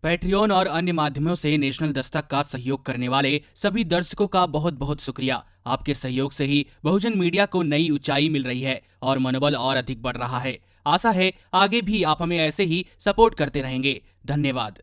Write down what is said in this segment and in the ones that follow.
Patreon और अन्य माध्यमों से नेशनल दस्तक का सहयोग करने वाले सभी दर्शकों का बहुत बहुत शुक्रिया। आपके सहयोग से ही बहुजन मीडिया को नई ऊंचाई मिल रही है और मनोबल और अधिक बढ़ रहा है। आशा है आगे भी आप हमें ऐसे ही सपोर्ट करते रहेंगे। धन्यवाद।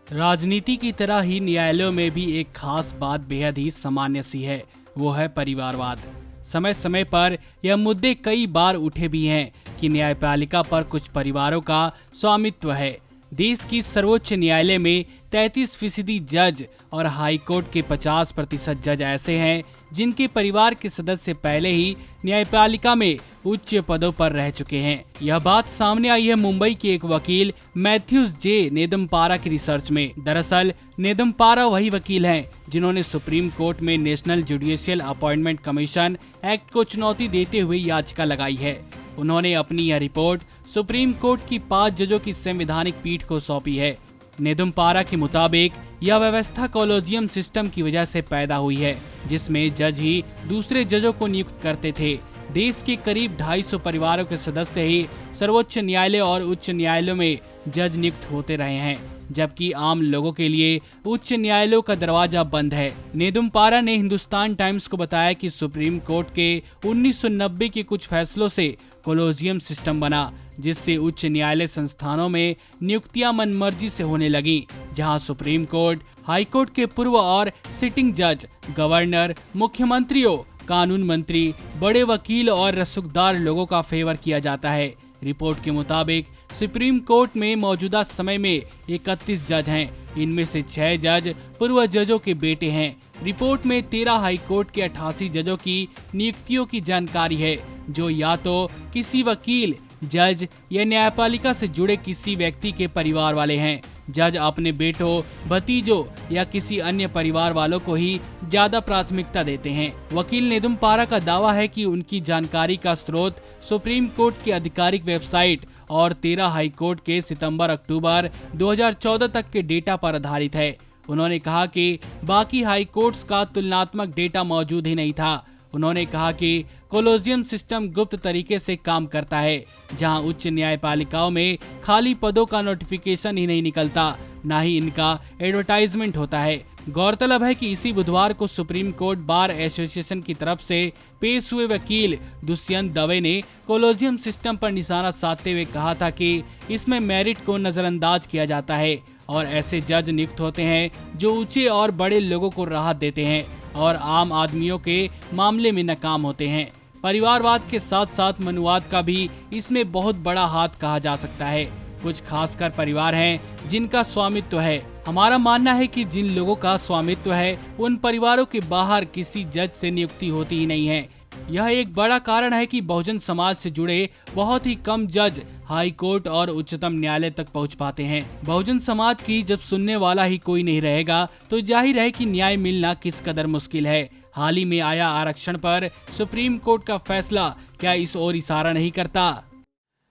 राजनीति की तरह ही न्यायालयों में भी एक खास बात बेहद ही सामान्य सी है, वो है परिवारवाद। समय समय पर यह मुद्दे कई बार उठे भी हैं कि न्यायपालिका पर कुछ परिवारों का स्वामित्व है। देश की सर्वोच्च न्यायालय में 33% जज और हाईकोर्ट के 50% जज ऐसे हैं जिनके परिवार के सदस्य पहले ही न्यायपालिका में उच्च पदों पर रह चुके हैं। यह बात सामने आई है मुंबई के एक वकील मैथ्यूज जे नेदुम्पारा की रिसर्च में। दरअसल नेदुम्पारा वही वकील हैं जिन्होंने सुप्रीम कोर्ट में national judicial appointment commission act को चुनौती देते हुए याचिका लगाई है। उन्होंने अपनी यह रिपोर्ट सुप्रीम कोर्ट की 5 जजों की संवैधानिक पीठ को सौंपी है। नेदुम्पारा के मुताबिक यह व्यवस्था कॉलेजियम सिस्टम की वजह से पैदा हुई है, जिसमें जज ही दूसरे जजों को नियुक्त करते थे। देश के करीब 250 परिवारों के सदस्य ही सर्वोच्च न्यायालय और उच्च न्यायालयों में जज नियुक्त होते रहे हैं, जबकि आम लोगों के लिए उच्च न्यायालयों का दरवाजा बंद है। नेदुम्पारा ने हिंदुस्तान टाइम्स को बताया कि सुप्रीम कोर्ट के 1990 के कुछ फैसलों से कॉलेजियम सिस्टम बना, जिससे उच्च न्यायालय संस्थानों में नियुक्तियां मनमर्जी से होने लगी, जहां सुप्रीम कोर्ट, हाई कोर्ट के पूर्व और सिटिंग जज, गवर्नर, मुख्यमंत्रियों, कानून मंत्री, बड़े वकील और रसूखदार लोगों का फेवर किया जाता है। रिपोर्ट के मुताबिक सुप्रीम कोर्ट में मौजूदा समय में 31 जज हैं। इनमें से 6 जज पूर्व जजों के बेटे हैं। रिपोर्ट में 13 हाई कोर्ट के 88 जजों की नियुक्तियों की जानकारी है, जो या तो किसी वकील, जज या न्यायपालिका से जुड़े किसी व्यक्ति के परिवार वाले हैं। जज अपने बेटों, भतीजों या किसी अन्य परिवार वालों को ही ज्यादा प्राथमिकता देते हैं। वकील नेदुम्पारा का दावा है कि उनकी जानकारी का स्रोत सुप्रीम कोर्ट की आधिकारिक वेबसाइट और 13 हाई कोर्ट के सितंबर-अक्टूबर 2014 तक के डेटा पर आधारित है। उन्होंने कहा कि बाकी हाई कोर्ट्स का तुलनात्मक डेटा मौजूद ही नहीं था। उन्होंने कहा कि कॉलेजियम सिस्टम गुप्त तरीके से काम करता है, जहां उच्च न्यायपालिकाओं में खाली पदों का नोटिफिकेशन ही नहीं निकलता, ना ही इनका एडवर्टाइजमेंट होता है। गौरतलब है कि इसी बुधवार को सुप्रीम कोर्ट बार एसोसिएशन की तरफ से पेश हुए वकील दुष्यंत दवे ने कॉलेजियम सिस्टम पर निशाना साधते हुए कहा था कि इसमें मेरिट को नजरअंदाज किया जाता है और ऐसे जज नियुक्त होते हैं जो ऊंचे और बड़े लोगों को राहत देते हैं और आम आदमियों के मामले में नाकाम होते हैं। परिवारवाद के साथ साथ मनुवाद का भी इसमें बहुत बड़ा हाथ कहा जा सकता है। कुछ खासकर परिवार हैं जिनका स्वामित्व है। हमारा मानना है कि जिन लोगों का स्वामित्व है उन परिवारों के बाहर किसी जज से नियुक्ति होती ही नहीं है। यह एक बड़ा कारण है कि बहुजन समाज से जुड़े बहुत ही कम जज हाई कोर्ट और उच्चतम न्यायालय तक पहुंच पाते हैं। बहुजन समाज की जब सुनने वाला ही कोई नहीं रहेगा तो जाहिर है कि न्याय मिलना किस कदर मुश्किल है। हाल ही में आया आरक्षण पर सुप्रीम कोर्ट का फैसला क्या इस ओर इशारा नहीं करता?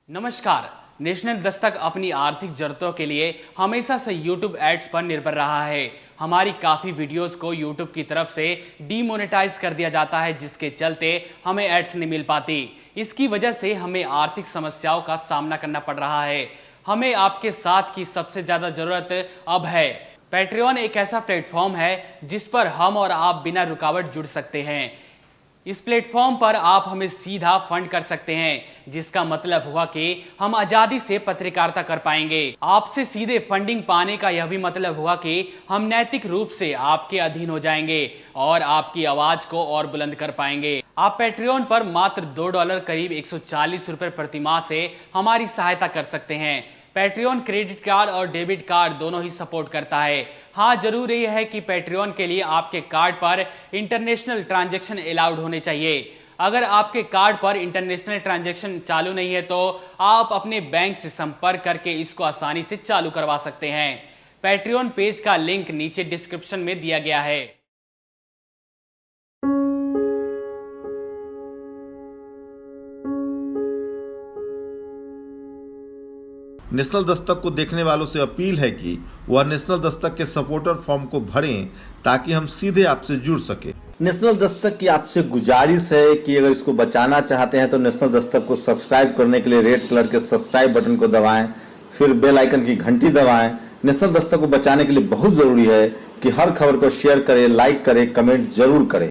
नमस्कार। नेशनल दस्तक अपनी आर्थिक जरूरतों के लिए हमेशा से YouTube एड्स पर निर्भर रहा है। हमारी काफ़ी वीडियोस को YouTube की तरफ से डीमोनेटाइज कर दिया जाता है, जिसके चलते हमें एड्स नहीं मिल पाती। इसकी वजह से हमें आर्थिक समस्याओं का सामना करना पड़ रहा है। हमें आपके साथ की सबसे ज़्यादा ज़रूरत अब है। पैट्रियन एक ऐसा प्लेटफॉर्म है जिस पर हम और आप बिना रुकावट जुड़ सकते हैं। इस प्लेटफॉर्म पर आप हमें सीधा फंड कर सकते हैं, जिसका मतलब हुआ कि हम आजादी से पत्रकारिता कर पाएंगे। आपसे सीधे फंडिंग पाने का यह भी मतलब हुआ कि हम नैतिक रूप से आपके अधीन हो जाएंगे और आपकी आवाज को और बुलंद कर पाएंगे। आप पैट्रियन पर मात्र $2 करीब 140 रुपए प्रति माह से हमारी सहायता कर सकते हैं। पैट्रियन क्रेडिट कार्ड और डेबिट कार्ड दोनों ही सपोर्ट करता है। हाँ, जरूर ये है कि पैट्रियन के लिए आपके कार्ड पर इंटरनेशनल ट्रांजैक्शन अलाउड होने चाहिए। अगर आपके कार्ड पर इंटरनेशनल ट्रांजैक्शन चालू नहीं है तो आप अपने बैंक से संपर्क करके इसको आसानी से चालू करवा सकते हैं। पैट्रियन पेज का लिंक नीचे डिस्क्रिप्शन में दिया गया है। नेशनल दस्तक को देखने वालों से अपील है कि वह नेशनल दस्तक के सपोर्टर फॉर्म को भरें ताकि हम सीधे आपसे जुड़ सके। नेशनल दस्तक की आपसे गुजारिश है कि अगर इसको बचाना चाहते हैं तो नेशनल दस्तक को सब्सक्राइब करने के लिए रेड कलर के सब्सक्राइब बटन को दबाएं, फिर बेल आइकन की घंटी दबाएं नेशनल दस्तक को बचाने के लिए बहुत जरूरी है कि हर खबर को शेयर करें, लाइक करें, कमेंट जरूर करें।